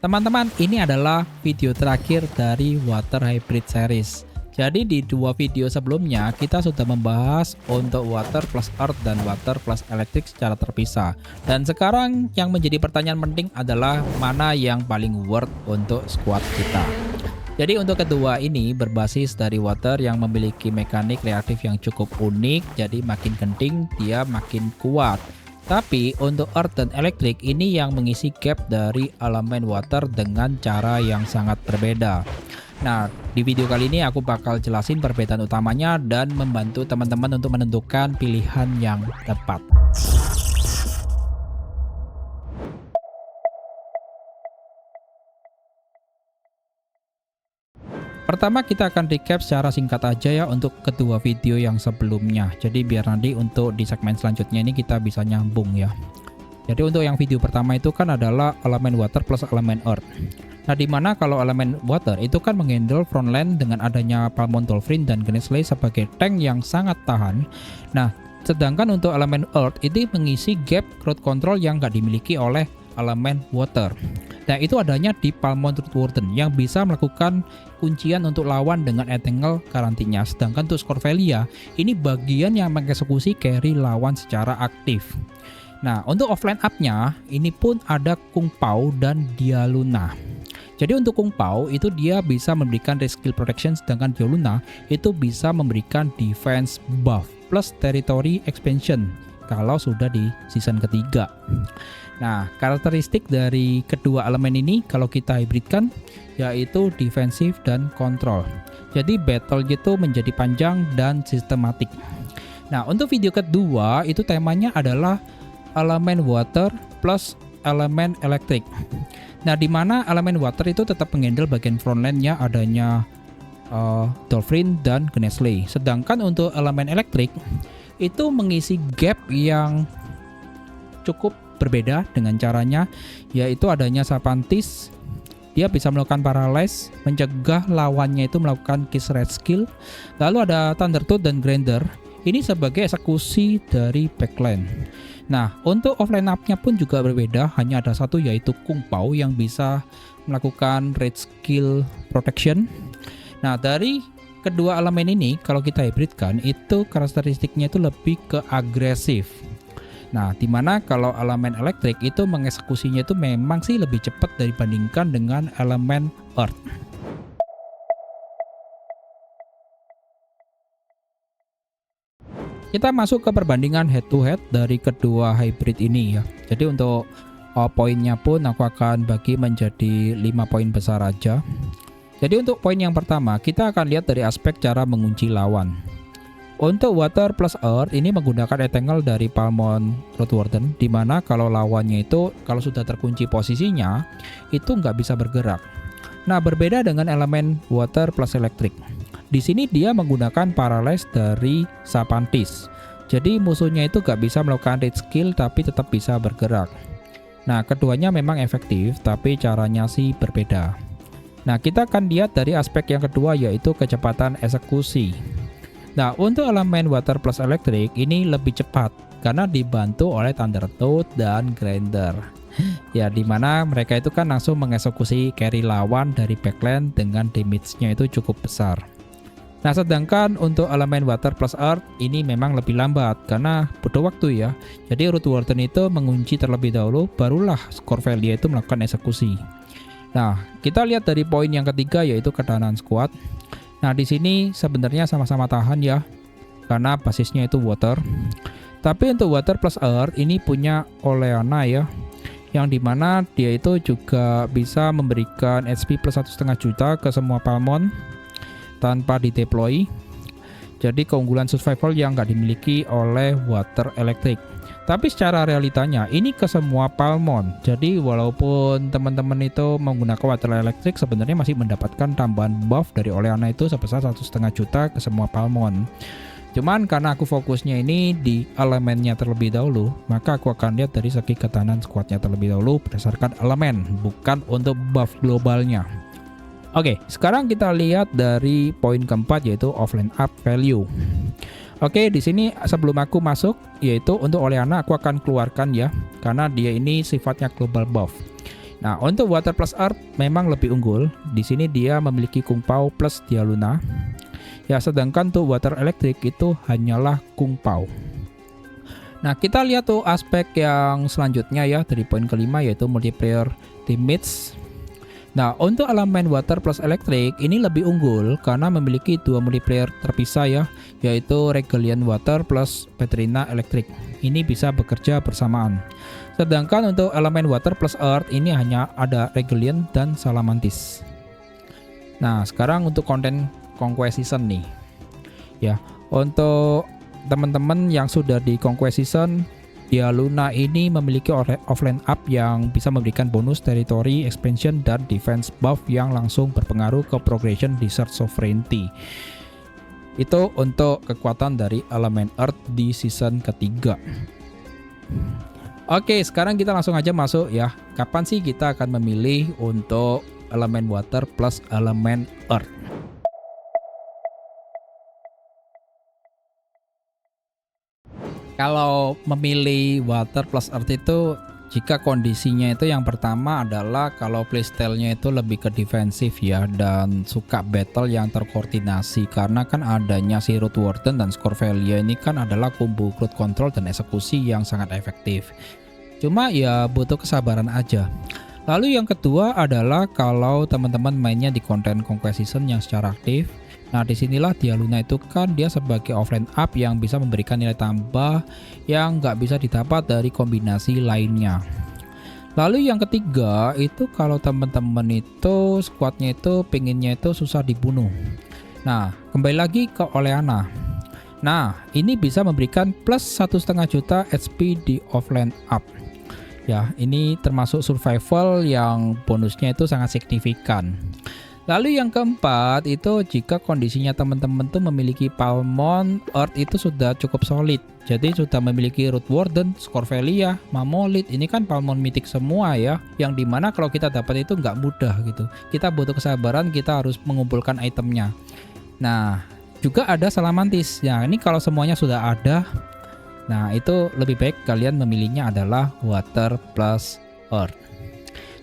Teman-teman, ini adalah video terakhir dari Water Hybrid Series. Jadi di dua video sebelumnya kita sudah membahas untuk Water plus Earth dan Water plus Electric secara terpisah. Dan sekarang yang menjadi pertanyaan penting adalah mana yang paling worth untuk squad kita. Jadi untuk kedua ini berbasis dari Water yang memiliki mekanik reaktif yang cukup unik, jadi makin genting dia makin kuat. Tapi untuk Earth dan Electric ini yang mengisi gap dari elemen Water dengan cara yang sangat berbeda. Nah, di video kali ini aku bakal jelasin perbedaan utamanya dan membantu teman-teman untuk menentukan pilihan yang tepat. Pertama kita akan recap secara singkat aja ya untuk kedua video yang sebelumnya. Jadi biar nanti untuk di segmen selanjutnya ini kita bisa nyambung ya. Jadi untuk yang video pertama itu kan adalah elemen Water plus elemen Earth. Nah dimana kalau elemen Water itu kan menghandle frontline dengan adanya Palmon Dolphin dan Gnesley sebagai tank yang sangat tahan. Nah sedangkan untuk elemen Earth itu mengisi gap crowd control yang nggak dimiliki oleh elemen Water. Nah itu adanya di Palmon Warden yang bisa melakukan kuncian untuk lawan dengan Entangle karantinya. Sedangkan untuk Scorvelia ini bagian yang mengeksekusi carry lawan secara aktif. Nah untuk offline up-nya ini pun ada Kung Pao dan Dialuna. Jadi untuk Kung Pao itu dia bisa memberikan skill protection, sedangkan Dialuna itu bisa memberikan defense buff plus territory expansion kalau sudah di season ketiga. Nah, karakteristik dari kedua elemen ini kalau kita hybridkan yaitu defensif dan kontrol. Jadi battle itu menjadi panjang dan sistematik. Nah, untuk video kedua itu temanya adalah elemen Water plus elemen Electric. Nah, di mana elemen Water itu tetap menghandle bagian frontline-nya adanya Dolphin dan Gnesley. Sedangkan untuk elemen Electric itu mengisi gap yang cukup berbeda dengan caranya, yaitu adanya Sapantis. Dia bisa melakukan paralyze, mencegah lawannya itu melakukan kiss red skill. Lalu ada Thundertooth dan Grinder. Ini sebagai eksekusi dari backline. Nah, untuk offline up-nya pun juga berbeda, hanya ada satu yaitu Kung Pao yang bisa melakukan red skill protection. Nah, dari kedua elemen ini kalau kita hybridkan itu karakteristiknya itu lebih ke agresif. Nah, dimana kalau elemen elektrik itu mengeksekusinya itu memang sih lebih cepat dibandingkan dengan elemen Earth. Kita masuk ke perbandingan head to head dari kedua hybrid ini ya. Jadi untuk poinnya pun aku akan bagi menjadi 5 poin besar aja. Jadi untuk poin yang pertama kita akan lihat dari aspek cara mengunci lawan. Untuk Water plus Earth ini menggunakan Entangle dari Palmon Warden, dimana kalau lawannya itu kalau sudah terkunci posisinya itu nggak bisa bergerak. Nah berbeda dengan elemen Water plus Electric. Di sini dia menggunakan Paralyze dari Sapantis. Jadi musuhnya itu nggak bisa melakukan red skill tapi tetap bisa bergerak. Nah keduanya memang efektif tapi caranya sih berbeda. Nah kita akan lihat dari aspek yang kedua yaitu kecepatan eksekusi. Nah, untuk elemen Water plus Electric ini lebih cepat karena dibantu oleh Thundertooth dan Grinder. Ya, dimana mereka itu kan langsung mengeksekusi carry lawan dari backline dengan damage-nya itu cukup besar. Nah, sedangkan untuk elemen Water plus Earth ini memang lebih lambat karena butuh waktu ya. Jadi Root Warden itu mengunci terlebih dahulu, barulah Scorvelia itu melakukan eksekusi. Nah, kita lihat dari poin yang ketiga yaitu ketahanan squad. Nah di sini sebenarnya sama-sama tahan ya, karena basisnya itu Water. Tapi untuk Water plus Earth ini punya Oleana ya, yang dimana dia itu juga bisa memberikan HP plus 1,5 juta ke semua Palmon tanpa dideploy. Jadi keunggulan survival yang nggak dimiliki oleh Water Electric. Tapi secara realitanya ini ke semua Palmon. Jadi walaupun teman-teman itu menggunakan Water Electric sebenarnya masih mendapatkan tambahan buff dari Oleana itu sebesar 1,5 juta ke semua Palmon. Cuman karena aku fokusnya ini di elemennya terlebih dahulu, maka aku akan lihat dari segi ketahanan squadnya terlebih dahulu berdasarkan elemen, bukan untuk buff globalnya. Oke, sekarang kita lihat dari poin keempat yaitu offline up value. Oke, di sini sebelum aku masuk, yaitu untuk Oleana aku akan keluarkan ya, karena dia ini sifatnya global buff. Nah, untuk water plus earth memang lebih unggul. Di sini dia memiliki Kung Pao plus Dialuna. Ya, sedangkan untuk water electric itu hanyalah Kung Pao. Nah, kita lihat tuh aspek yang selanjutnya ya, dari poin kelima yaitu multiplayer teammates. Nah, untuk elemen water plus electric ini lebih unggul karena memiliki dua multiplayer terpisah ya, yaitu Regalian Water plus Petrina Electric. Ini bisa bekerja bersamaan. Sedangkan untuk elemen water plus earth ini hanya ada Regalian dan Salamantis. Nah, sekarang untuk konten Conquest Season nih. Ya, untuk teman-teman yang sudah di Conquest Season, Dialuna ini memiliki offline up yang bisa memberikan bonus territory expansion dan defense buff yang langsung berpengaruh ke progression Desert Sovereignty. Itu untuk kekuatan dari elemen Earth di season ketiga. Oke, sekarang kita langsung aja masuk ya. Kapan sih kita akan memilih untuk elemen Water plus elemen Earth? Kalau memilih water plus earth itu jika kondisinya itu yang pertama adalah kalau playstyle-nya itu lebih ke defensif ya, dan suka battle yang terkoordinasi karena kan adanya si Root Warden dan Scorvelia ini kan adalah combo crowd control dan eksekusi yang sangat efektif. Cuma ya butuh kesabaran aja. Lalu yang kedua adalah kalau teman-teman mainnya di konten Conquest Season yang secara aktif. Nah, disinilah Dialuna itu kan dia sebagai offline up yang bisa memberikan nilai tambah yang nggak bisa didapat dari kombinasi lainnya. Lalu yang ketiga itu kalau teman-teman itu squadnya itu pinginnya itu susah dibunuh. Nah, kembali lagi ke Oleana. Nah, ini bisa memberikan plus 1,5 juta HP di offline up. Ya, ini termasuk survival yang bonusnya itu sangat signifikan. Lalu yang keempat itu jika kondisinya teman-teman tuh memiliki Palmon Earth itu sudah cukup solid. Jadi sudah memiliki Root Warden, Scorvelia, Mammoth. Ini kan Palmon Mythic semua ya, yang dimana kalau kita dapat itu nggak mudah gitu. Kita butuh kesabaran, kita harus mengumpulkan itemnya. Nah, juga ada Salamantis. Nah, ini kalau semuanya sudah ada, nah itu lebih baik kalian memilihnya adalah Water plus Earth.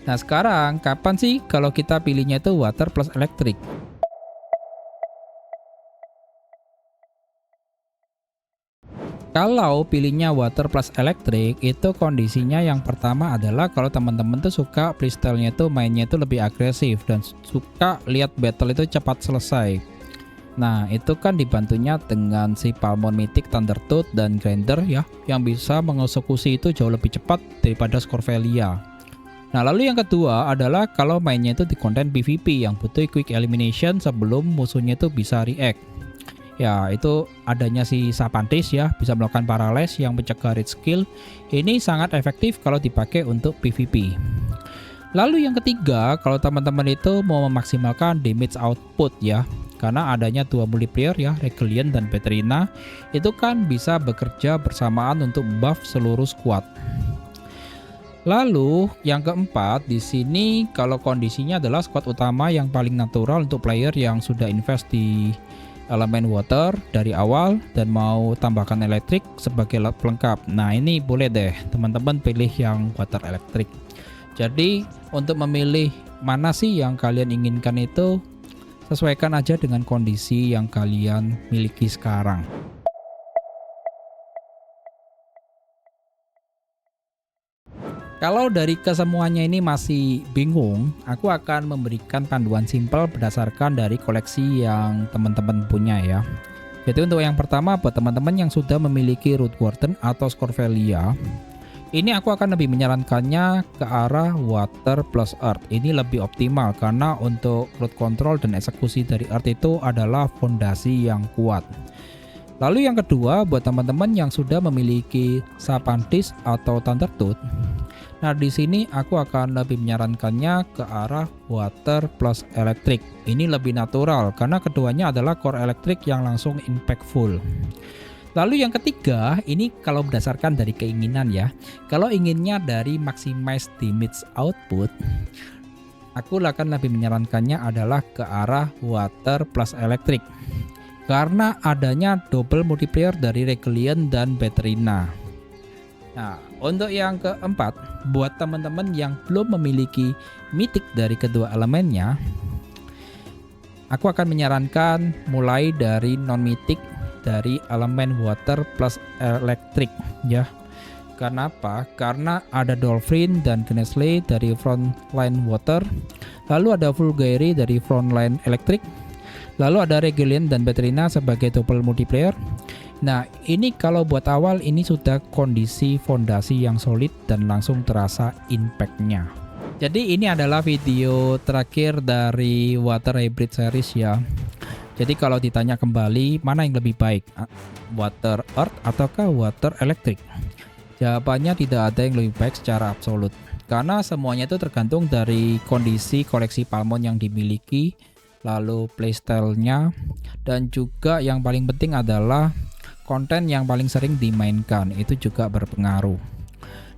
Nah, sekarang kapan sih kalau kita pilihnya itu water plus electric? Kalau pilihnya water plus electric itu kondisinya yang pertama adalah kalau teman-teman tuh suka playstyle-nya itu mainnya itu lebih agresif dan suka lihat battle itu cepat selesai. Nah, itu kan dibantunya dengan si Palmon Mythic, Thundertooth dan Grinder ya, yang bisa mengeksekusi itu jauh lebih cepat daripada Scorvelia. Nah, lalu yang kedua adalah kalau mainnya itu di konten PvP yang butuh quick elimination sebelum musuhnya itu bisa react. Ya, itu adanya si Sapantis ya, bisa melakukan paralyze yang mencegah read skill. Ini sangat efektif kalau dipakai untuk PvP. Lalu yang ketiga, kalau teman-teman itu mau memaksimalkan damage output ya, karena adanya dua multiplayer ya, Regalian dan Petrina, itu kan bisa bekerja bersamaan untuk buff seluruh squad. Lalu yang keempat di sini kalau kondisinya adalah squad utama yang paling natural untuk player yang sudah invest di elemen water dari awal dan mau tambahkan elektrik sebagai pelengkap. Nah, ini boleh deh teman-teman pilih yang water elektrik. Jadi untuk memilih mana sih yang kalian inginkan itu sesuaikan aja dengan kondisi yang kalian miliki sekarang. Kalau dari kesemuanya ini masih bingung, aku akan memberikan panduan simpel berdasarkan dari koleksi yang teman-teman punya ya. Jadi untuk yang pertama buat teman-teman yang sudah memiliki Root Warden atau Scorvelia, ini aku akan lebih menyarankannya ke arah Water plus Earth. Ini lebih optimal karena untuk Root Control dan eksekusi dari Earth itu adalah fondasi yang kuat. Lalu yang kedua buat teman-teman yang sudah memiliki Sapantis atau Thundertooth. Nah, di sini aku akan lebih menyarankannya ke arah water plus electric. Ini lebih natural karena keduanya adalah core electric yang langsung impactful. Lalu yang ketiga, ini kalau berdasarkan dari keinginan ya. Kalau inginnya dari maximize damage output, aku akan lebih menyarankannya adalah ke arah water plus electric. Karena adanya double multiplayer dari Regalian dan Petrina. Nah, Untuk yang keempat, buat teman-teman yang belum memiliki mythic dari kedua elemennya, aku akan menyarankan mulai dari non-mythic dari elemen water plus electric ya. Kenapa? Karena ada Dolphin dan Gnesley dari frontline water, lalu ada Fulgari dari frontline electric, lalu ada Regalian dan Batrina sebagai double multiplayer. Nah, ini kalau buat awal ini sudah kondisi fondasi yang solid dan langsung terasa impact-nya. Jadi ini adalah video terakhir dari Water Hybrid series ya. Jadi kalau ditanya kembali mana yang lebih baik, Water Earth ataukah Water Electric? Jawabannya tidak ada yang lebih baik secara absolut. Karena semuanya itu tergantung dari kondisi koleksi Palmon yang dimiliki, lalu playstyle-nya, dan juga yang paling penting adalah konten yang paling sering dimainkan, itu juga berpengaruh.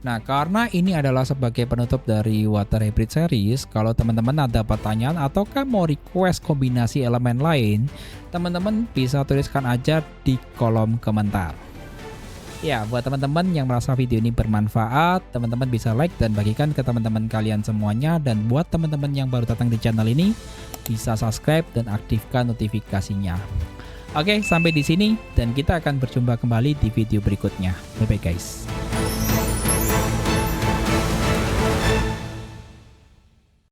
Nah, karena ini adalah sebagai penutup dari Water Hybrid series, kalau teman-teman ada pertanyaan ataukah mau request kombinasi elemen lain, teman-teman bisa tuliskan aja di kolom komentar. Ya, buat teman-teman yang merasa video ini bermanfaat, teman-teman bisa like dan bagikan ke teman-teman kalian semuanya. Dan buat teman-teman yang baru datang di channel ini, bisa subscribe dan aktifkan notifikasinya. Oke, sampai di sini dan kita akan berjumpa kembali di video berikutnya. Bye-bye guys.